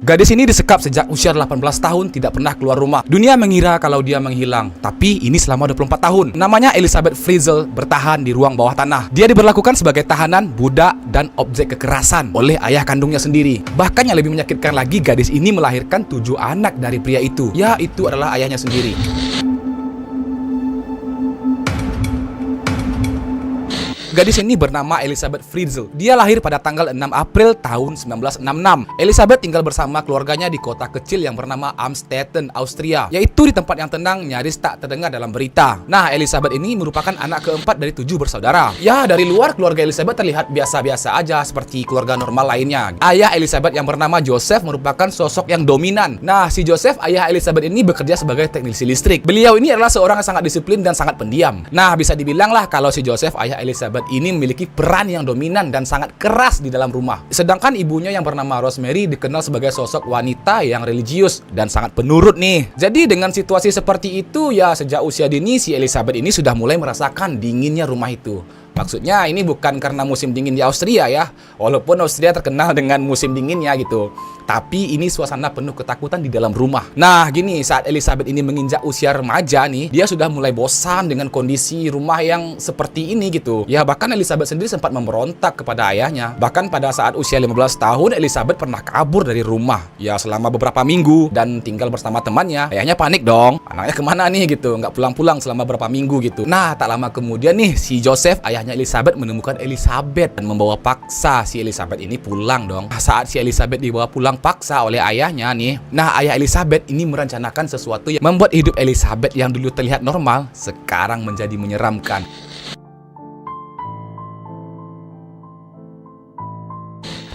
Gadis ini disekap sejak usia 18 tahun, tidak pernah keluar rumah. Dunia mengira kalau dia menghilang, tapi ini selama 24 tahun. Namanya Elizabeth Fritzl, bertahan di ruang bawah tanah. Dia diberlakukan sebagai tahanan, budak, dan objek kekerasan oleh ayah kandungnya sendiri. Bahkan yang lebih menyakitkan lagi, gadis ini melahirkan 7 anak dari pria itu. Ya, itu adalah ayahnya sendiri. Gadis ini bernama Elizabeth Fritzl. Dia lahir pada tanggal 6 April tahun 1966. Elizabeth tinggal bersama keluarganya di kota kecil yang bernama Amstetten, Austria, yaitu di tempat yang tenang, nyaris tak terdengar dalam berita. Nah, Elizabeth ini merupakan anak keempat dari 7 bersaudara. Ya, dari luar keluarga Elizabeth terlihat biasa-biasa aja seperti keluarga normal lainnya. Ayah Elizabeth yang bernama Joseph merupakan sosok yang dominan. Nah, si Joseph, ayah Elizabeth ini bekerja sebagai teknisi listrik. Beliau ini adalah seorang yang sangat disiplin dan sangat pendiam. Nah, bisa dibilang lah kalau si Joseph, ayah Elizabeth ini memiliki peran yang dominan dan sangat keras di dalam rumah. Sedangkan ibunya yang bernama Rosemary dikenal sebagai sosok wanita yang religius dan sangat penurut nih. Jadi dengan situasi seperti itu ya, sejak usia dini si Elizabeth ini sudah mulai merasakan dinginnya rumah itu. Maksudnya ini bukan karena musim dingin di Austria ya, walaupun Austria terkenal dengan musim dinginnya gitu. Tapi ini suasana penuh ketakutan di dalam rumah. Nah gini, saat Elizabeth ini menginjak usia remaja nih, dia sudah mulai bosan dengan kondisi rumah yang seperti ini gitu. Ya bahkan Elizabeth sendiri sempat memberontak kepada ayahnya. Bahkan pada saat usia 15 tahun, Elizabeth pernah kabur dari rumah. Ya selama beberapa minggu dan tinggal bersama temannya. Ayahnya panik dong, anaknya kemana nih gitu, nggak pulang-pulang selama beberapa minggu gitu. Nah tak lama kemudian nih, si Joseph, ayahnya Elizabeth, menemukan Elizabeth dan membawa paksa si Elizabeth ini pulang dong. Saat si Elizabeth dibawa pulang paksa oleh ayahnya nih, nah ayah Elizabeth ini merencanakan sesuatu yang membuat hidup Elizabeth yang dulu terlihat normal sekarang menjadi menyeramkan.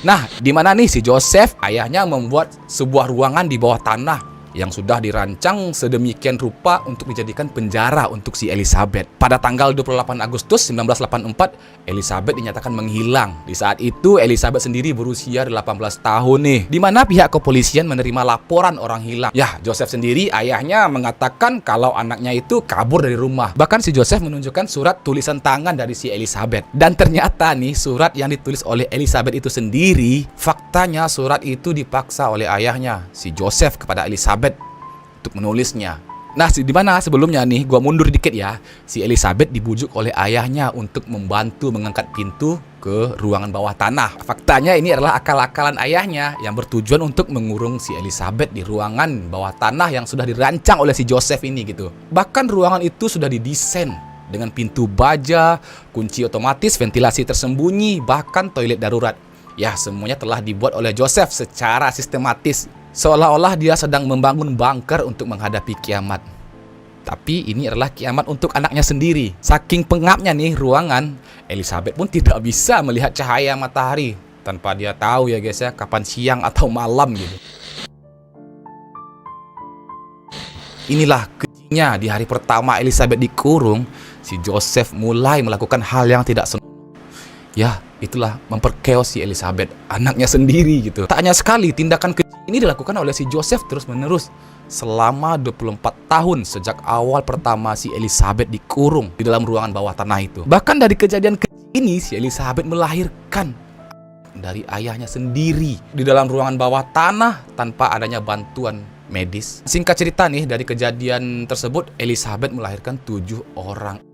Nah, di mana nih si Joseph, ayahnya membuat sebuah ruangan di bawah tanah yang sudah dirancang sedemikian rupa untuk dijadikan penjara untuk si Elizabeth. Pada tanggal 28 Agustus 1984, Elizabeth dinyatakan menghilang. Di saat itu, Elizabeth sendiri berusia 18 tahun nih, di mana pihak kepolisian menerima laporan orang hilang. Ya, Joseph sendiri, ayahnya, mengatakan kalau anaknya itu kabur dari rumah. Bahkan si Joseph menunjukkan surat tulisan tangan dari si Elizabeth. Dan ternyata nih, surat yang ditulis oleh Elizabeth itu sendiri, faktanya surat itu dipaksa oleh ayahnya, si Joseph, kepada Elizabeth untuk menulisnya. Nah, di mana sebelumnya nih, gua mundur dikit ya. Si Elizabeth dibujuk oleh ayahnya untuk membantu mengangkat pintu ke ruangan bawah tanah. Faktanya ini adalah akal-akalan ayahnya yang bertujuan untuk mengurung si Elizabeth di ruangan bawah tanah yang sudah dirancang oleh si Joseph ini gitu. Bahkan ruangan itu sudah didesain dengan pintu baja, kunci otomatis, ventilasi tersembunyi, bahkan toilet darurat. Ya, semuanya telah dibuat oleh Joseph secara sistematis, seolah-olah dia sedang membangun bunker untuk menghadapi kiamat. Tapi ini adalah kiamat untuk anaknya sendiri. Saking pengapnya nih ruangan, Elizabeth pun tidak bisa melihat cahaya matahari tanpa dia tahu ya guys ya, kapan siang atau malam gitu. Inilah kejinya di hari pertama Elizabeth dikurung, si Joseph mulai melakukan hal yang tidak senonoh. Ya, itulah memperkeos si Elizabeth, anaknya sendiri gitu. Tak hanya sekali, tindakan keji ini dilakukan oleh si Joseph terus-menerus selama 24 tahun sejak awal pertama si Elizabeth dikurung di dalam ruangan bawah tanah itu. Bahkan dari kejadian keji ini, si Elizabeth melahirkan dari ayahnya sendiri di dalam ruangan bawah tanah tanpa adanya bantuan medis. Singkat cerita nih, dari kejadian tersebut Elizabeth melahirkan 7 orang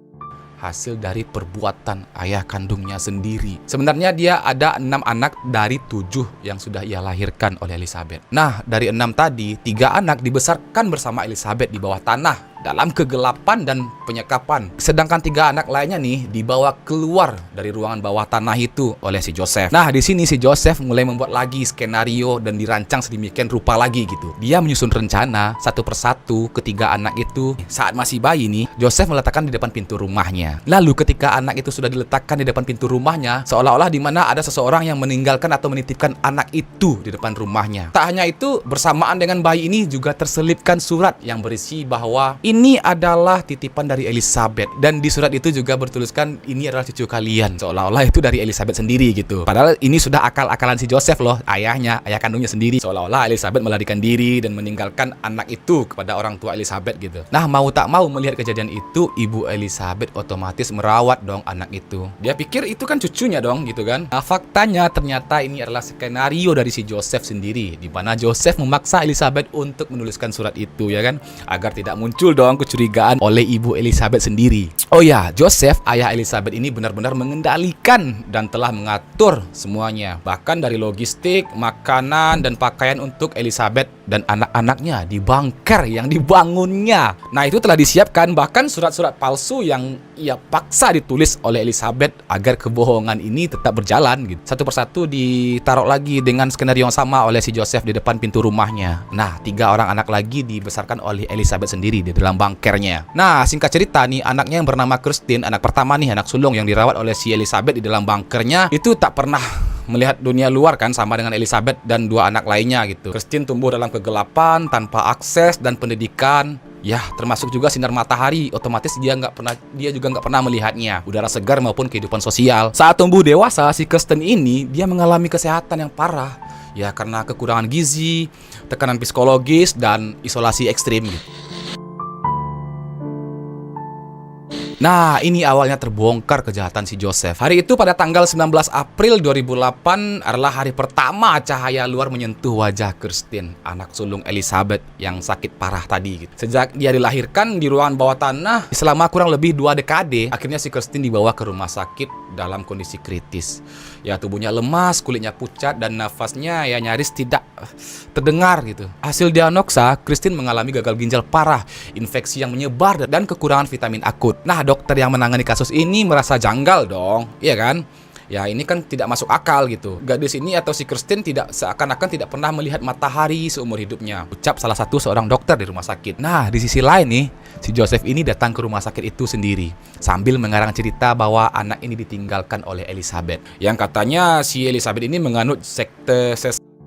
hasil dari perbuatan ayah kandungnya sendiri. Sebenarnya dia ada 6 anak dari 7 yang sudah ia lahirkan oleh Elizabeth. Nah, dari 6 tadi, 3 anak dibesarkan bersama Elizabeth di bawah tanah dalam kegelapan dan penyekapan. Sedangkan 3 anak lainnya nih dibawa keluar dari ruangan bawah tanah itu oleh si Joseph. Nah, di sini si Joseph mulai membuat lagi skenario dan dirancang sedemikian rupa lagi gitu. Dia menyusun rencana satu persatu ketiga anak itu. Saat masih bayi nih, Joseph meletakkan di depan pintu rumahnya. Lalu ketika anak itu sudah diletakkan di depan pintu rumahnya, seolah-olah di mana ada seseorang yang meninggalkan atau menitipkan anak itu di depan rumahnya. Tak hanya itu, bersamaan dengan bayi ini juga terselipkan surat yang berisi bahwa ini ini adalah titipan dari Elizabeth, dan di surat itu juga bertuliskan ini adalah cucu kalian, seolah-olah itu dari Elizabeth sendiri gitu. Padahal ini sudah akal-akalan si Joseph loh, ayah kandungnya sendiri, seolah-olah Elizabeth melarikan diri dan meninggalkan anak itu kepada orang tua Elizabeth gitu. Nah, mau tak mau melihat kejadian itu, ibu Elizabeth otomatis merawat dong anak itu. Dia pikir itu kan cucunya dong gitu kan. Nah, faktanya ternyata ini adalah skenario dari si Joseph sendiri, di mana Joseph memaksa Elizabeth untuk menuliskan surat itu ya kan, agar tidak muncul dong kecurigaan oleh ibu Elizabeth sendiri. Oh ya, Joseph, ayah Elizabeth ini benar-benar mengendalikan dan telah mengatur semuanya, bahkan dari logistik, makanan, dan pakaian untuk Elizabeth dan anak-anaknya di bunker yang dibangunnya. Nah, itu telah disiapkan, bahkan surat-surat palsu yang ia paksa ditulis oleh Elizabeth agar kebohongan ini tetap berjalan gitu. Satu persatu ditaruh lagi dengan skenario yang sama oleh si Joseph di depan pintu rumahnya. Nah, 3 orang anak lagi dibesarkan oleh Elizabeth sendiri di dalam bunkernya. Nah, singkat cerita nih, anaknya yang bernama Christine, anak pertama nih, anak sulung yang dirawat oleh si Elizabeth di dalam bunkernya, itu tak pernah melihat dunia luar kan, sama dengan Elizabeth dan 2 anak lainnya gitu. Christine tumbuh dalam kegelapan, tanpa akses dan pendidikan. Ya, termasuk juga sinar matahari, otomatis dia juga nggak pernah melihatnya, udara segar maupun kehidupan sosial. Saat tumbuh dewasa, si Kirsten ini dia mengalami kesehatan yang parah, ya karena kekurangan gizi, tekanan psikologis dan isolasi ekstrim gitu. Nah, ini awalnya terbongkar kejahatan si Joseph. Hari itu pada tanggal 19 April 2008 adalah hari pertama cahaya luar menyentuh wajah Christine, anak sulung Elizabeth yang sakit parah tadi gitu. Sejak dia dilahirkan di ruangan bawah tanah selama kurang lebih 2 dekade, akhirnya si Christine dibawa ke rumah sakit dalam kondisi kritis. Ya, tubuhnya lemas, kulitnya pucat, dan nafasnya ya nyaris tidak terdengar gitu. Hasil diagnosa, Christine mengalami gagal ginjal parah, infeksi yang menyebar, dan kekurangan vitamin akut. Nah, dokter yang menangani kasus ini merasa janggal dong, iya kan? Ya, ini kan tidak masuk akal gitu. Gadis ini atau si Christine seakan-akan tidak pernah melihat matahari seumur hidupnya, ucap salah satu seorang dokter di rumah sakit. Nah, di sisi lain nih, si Joseph ini datang ke rumah sakit itu sendiri sambil mengarang cerita bahwa anak ini ditinggalkan oleh Elizabeth, yang katanya si Elizabeth ini menganut sekte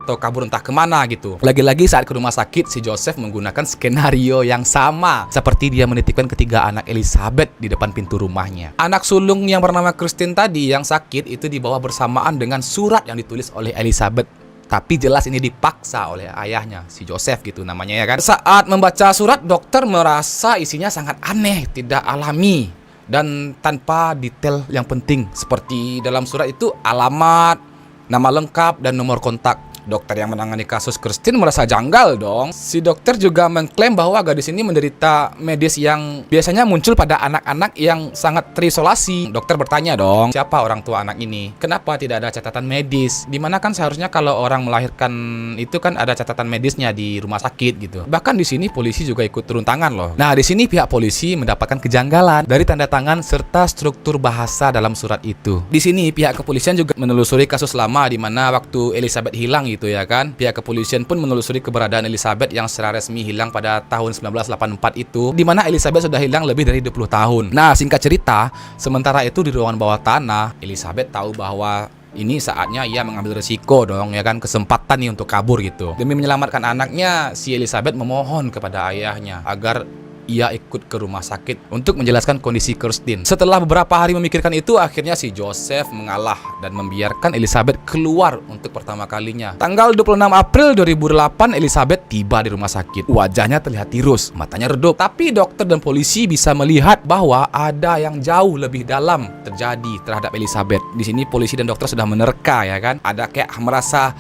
atau kabur entah kemana gitu. Lagi-lagi saat ke rumah sakit, si Joseph menggunakan skenario yang sama seperti dia menitipkan ketiga anak Elizabeth di depan pintu rumahnya. Anak sulung yang bernama Christine tadi yang sakit itu dibawa bersamaan dengan surat yang ditulis oleh Elizabeth. Tapi jelas ini dipaksa oleh ayahnya, si Joseph gitu namanya ya kan. Saat membaca surat, dokter merasa isinya sangat aneh, tidak alami, dan tanpa detail yang penting. Seperti dalam surat itu alamat, nama lengkap, dan nomor kontak. Dokter yang menangani kasus Christine merasa janggal dong. Si dokter juga mengklaim bahwa gadis ini menderita medis yang biasanya muncul pada anak-anak yang sangat terisolasi. Dokter bertanya dong, siapa orang tua anak ini? Kenapa tidak ada catatan medis? Dimana kan seharusnya kalau orang melahirkan itu kan ada catatan medisnya di rumah sakit gitu. Bahkan di sini polisi juga ikut turun tangan loh. Nah, di sini pihak polisi mendapatkan kejanggalan dari tanda tangan serta struktur bahasa dalam surat itu. Di sini pihak kepolisian juga menelusuri kasus lama di mana waktu Elizabeth hilang gitu ya kan. Pihak kepolisian pun menelusuri keberadaan Elizabeth yang secara resmi hilang pada tahun 1984 itu, di mana Elizabeth sudah hilang lebih dari 20 tahun. Nah, singkat cerita, sementara itu di ruangan bawah tanah, Elizabeth tahu bahwa ini saatnya ia mengambil resiko dong ya kan, kesempatan nih untuk kabur gitu. Demi menyelamatkan anaknya, si Elizabeth memohon kepada ayahnya agar ia ikut ke rumah sakit untuk menjelaskan kondisi Christine. Setelah beberapa hari memikirkan itu, akhirnya si Joseph mengalah dan membiarkan Elizabeth keluar untuk pertama kalinya. Tanggal 26 April 2008, Elizabeth tiba di rumah sakit. Wajahnya terlihat tirus, matanya redup. Tapi dokter dan polisi bisa melihat bahwa ada yang jauh lebih dalam terjadi terhadap Elizabeth. Di sini polisi dan dokter sudah menerka ya kan. Ada kayak merasa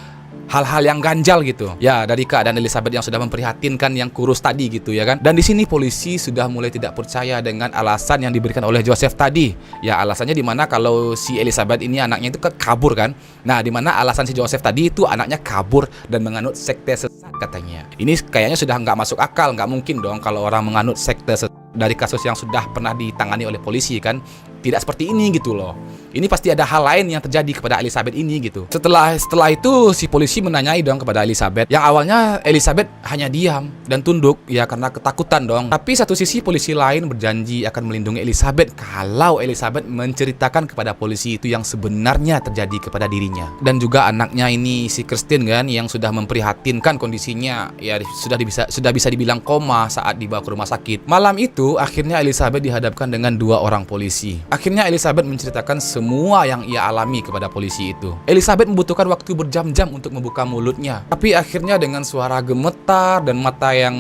hal-hal yang ganjal gitu ya dari keadaan Elizabeth yang sudah memprihatinkan, yang kurus tadi gitu ya kan. Dan di sini polisi sudah mulai tidak percaya dengan alasan yang diberikan oleh Joseph tadi. Ya, alasannya dimana kalau si Elizabeth ini anaknya itu kabur kan. Nah, dimana alasan si Joseph tadi itu anaknya kabur dan menganut sekte sesat katanya. Ini kayaknya sudah nggak masuk akal, nggak mungkin dong kalau orang menganut sekte sesat dari kasus yang sudah pernah ditangani oleh polisi kan. Tidak seperti ini gitu loh. Ini pasti ada hal lain yang terjadi kepada Elizabeth ini gitu. Setelah itu si polisi menanyai dong kepada Elizabeth. Yang awalnya Elizabeth hanya diam dan tunduk ya karena ketakutan dong. Tapi satu sisi polisi lain berjanji akan melindungi Elizabeth kalau Elizabeth menceritakan kepada polisi itu yang sebenarnya terjadi kepada dirinya. Dan juga anaknya ini si Kirsten kan yang sudah memprihatinkan kondisinya ya sudah bisa dibilang koma saat dibawa ke rumah sakit. Malam itu akhirnya Elizabeth dihadapkan dengan 2 orang polisi. Akhirnya Elizabeth menceritakan semua yang ia alami kepada polisi itu. Elizabeth membutuhkan waktu berjam-jam untuk membuka mulutnya. Tapi akhirnya dengan suara gemetar dan mata yang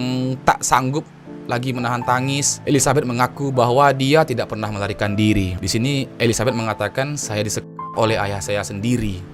tak sanggup lagi menahan tangis, Elizabeth mengaku bahwa dia tidak pernah melarikan diri. Di sini Elizabeth mengatakan, "Saya disekap oleh ayah saya sendiri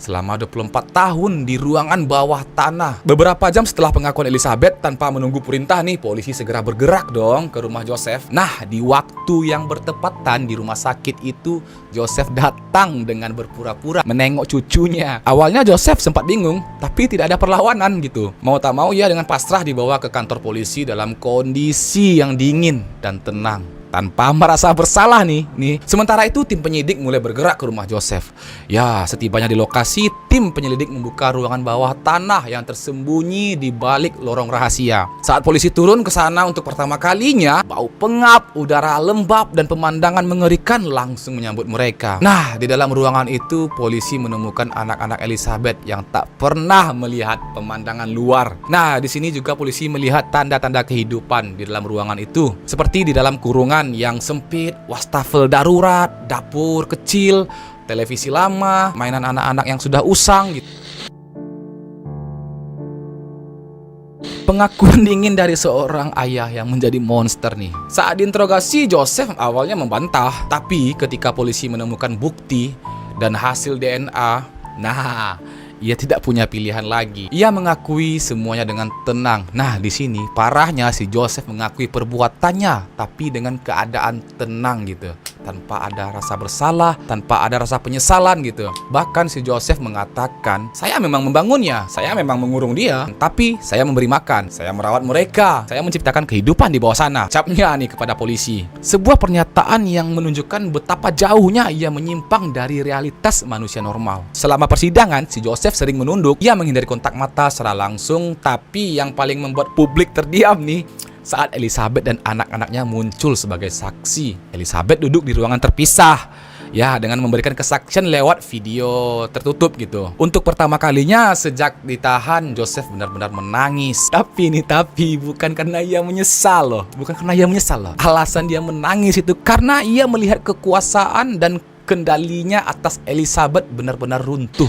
selama 24 tahun di ruangan bawah tanah." Beberapa jam setelah pengakuan Elizabeth, tanpa menunggu perintah nih, polisi segera bergerak dong ke rumah Joseph. Nah, di waktu yang bertepatan di rumah sakit itu, Joseph datang dengan berpura-pura menengok cucunya. Awalnya Joseph sempat bingung, tapi tidak ada perlawanan gitu. Mau tak mau ia dengan pasrah dibawa ke kantor polisi dalam kondisi yang dingin dan tenang, tanpa merasa bersalah nih. Sementara itu tim penyidik mulai bergerak ke rumah Joseph. Ya, setibanya di lokasi, tim penyelidik membuka ruangan bawah tanah yang tersembunyi di balik lorong rahasia. Saat polisi turun ke sana untuk pertama kalinya, bau pengap, udara lembab, dan pemandangan mengerikan langsung menyambut mereka. Nah, di dalam ruangan itu polisi menemukan anak-anak Elizabeth yang tak pernah melihat pemandangan luar. Nah, di sini juga polisi melihat tanda-tanda kehidupan di dalam ruangan itu, seperti di dalam kurungan yang sempit, wastafel darurat, dapur kecil, televisi lama, mainan anak-anak yang sudah usang gitu. Pengakuan dingin dari seorang ayah yang menjadi monster nih. Saat diinterogasi, Joseph awalnya membantah, tapi ketika polisi menemukan bukti dan hasil DNA, nah, ia tidak punya pilihan lagi. Ia mengakui semuanya dengan tenang. Nah, di sini parahnya si Joseph mengakui perbuatannya, tapi dengan keadaan tenang gitu, tanpa ada rasa bersalah, tanpa ada rasa penyesalan gitu. Bahkan si Joseph mengatakan, "Saya memang membangunnya, saya memang mengurung dia, tapi saya memberi makan, saya merawat mereka, saya menciptakan kehidupan di bawah sana." Capnya nih kepada polisi. Sebuah pernyataan yang menunjukkan betapa jauhnya ia menyimpang dari realitas manusia normal. Selama persidangan, si Joseph sering menunduk. Ia menghindari kontak mata secara langsung, tapi yang paling membuat publik terdiam nih, saat Elizabeth dan anak-anaknya muncul sebagai saksi. Elizabeth duduk di ruangan terpisah, ya, dengan memberikan kesaksian lewat video tertutup gitu. Untuk pertama kalinya sejak ditahan, Joseph benar-benar menangis. Tapi bukan karena ia menyesal loh. Alasan dia menangis itu karena ia melihat kekuasaan dan kendalinya atas Elizabeth benar-benar runtuh.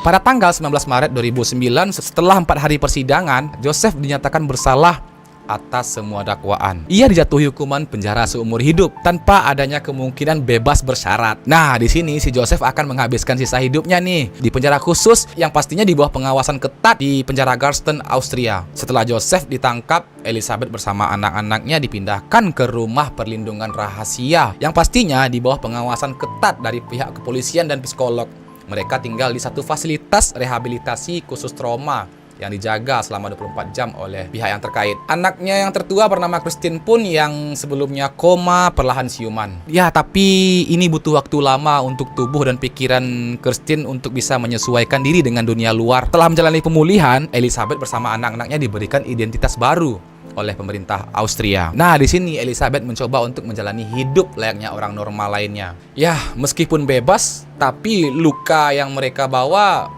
Pada tanggal 19 Maret 2009, setelah 4 hari persidangan, Joseph dinyatakan bersalah atas semua dakwaan. Ia dijatuhi hukuman penjara seumur hidup tanpa adanya kemungkinan bebas bersyarat. Nah, di sini si Joseph akan menghabiskan sisa hidupnya nih di penjara khusus yang pastinya di bawah pengawasan ketat di penjara Garsten, Austria. Setelah Joseph ditangkap, Elizabeth bersama anak-anaknya dipindahkan ke rumah perlindungan rahasia yang pastinya di bawah pengawasan ketat dari pihak kepolisian dan psikolog. Mereka tinggal di satu fasilitas rehabilitasi khusus trauma yang dijaga selama 24 jam oleh pihak yang terkait. Anaknya yang tertua bernama Kirsten pun yang sebelumnya koma perlahan siuman. Ya, tapi ini butuh waktu lama untuk tubuh dan pikiran Kirsten untuk bisa menyesuaikan diri dengan dunia luar. Setelah menjalani pemulihan, Elizabeth bersama anak-anaknya diberikan identitas baru oleh pemerintah Austria. Nah, di sini Elizabeth mencoba untuk menjalani hidup layaknya orang normal lainnya. Ya, meskipun bebas, tapi luka yang mereka bawa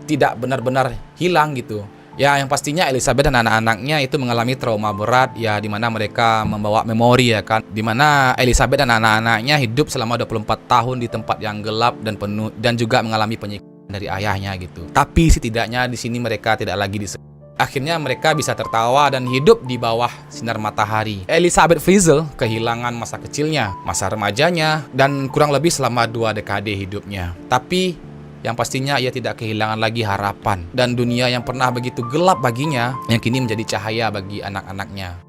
tidak benar-benar hilang gitu. Ya, yang pastinya Elizabeth dan anak-anaknya itu mengalami trauma berat, ya, di mana mereka membawa memori, ya kan, di mana Elizabeth dan anak-anaknya hidup selama 24 tahun di tempat yang gelap dan penuh, dan juga mengalami penyiksaan dari ayahnya gitu. Tapi setidaknya di sini mereka tidak lagi disekap. Akhirnya mereka bisa tertawa dan hidup di bawah sinar matahari. Elizabeth Fritzl kehilangan masa kecilnya, masa remajanya, dan kurang lebih selama 2 dekade hidupnya. Tapi yang pastinya ia tidak kehilangan lagi harapan dan dunia yang pernah begitu gelap baginya yang kini menjadi cahaya bagi anak-anaknya.